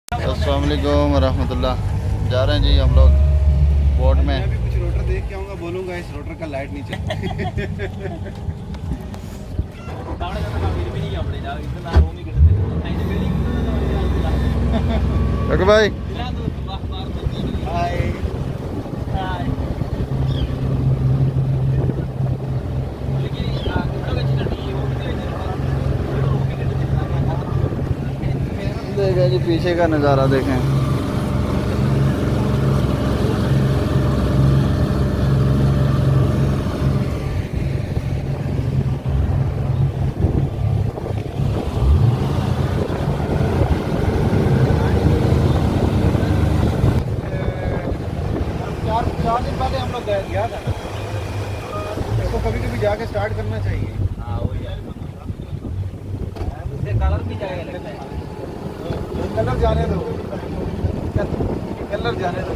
अस्सलाम वालेकुम रहमतुल्लाह। जा रहे हैं जी हम लोग बोट में। मैं भी कुछ रोटर देख के आऊँगा, बोलूँगा इस रोटर का लाइट नीचे। ओके भाई। हाय। देखें जी पीछे का नज़ारा देखें। चार दिन पहले हम लोग गया था ना, इसको कभी कभी जाके स्टार्ट करना चाहिए। हाँ वही है, उससे कलर भी जाएगा लगता है। कलर जाने दो, कलर जाने दो।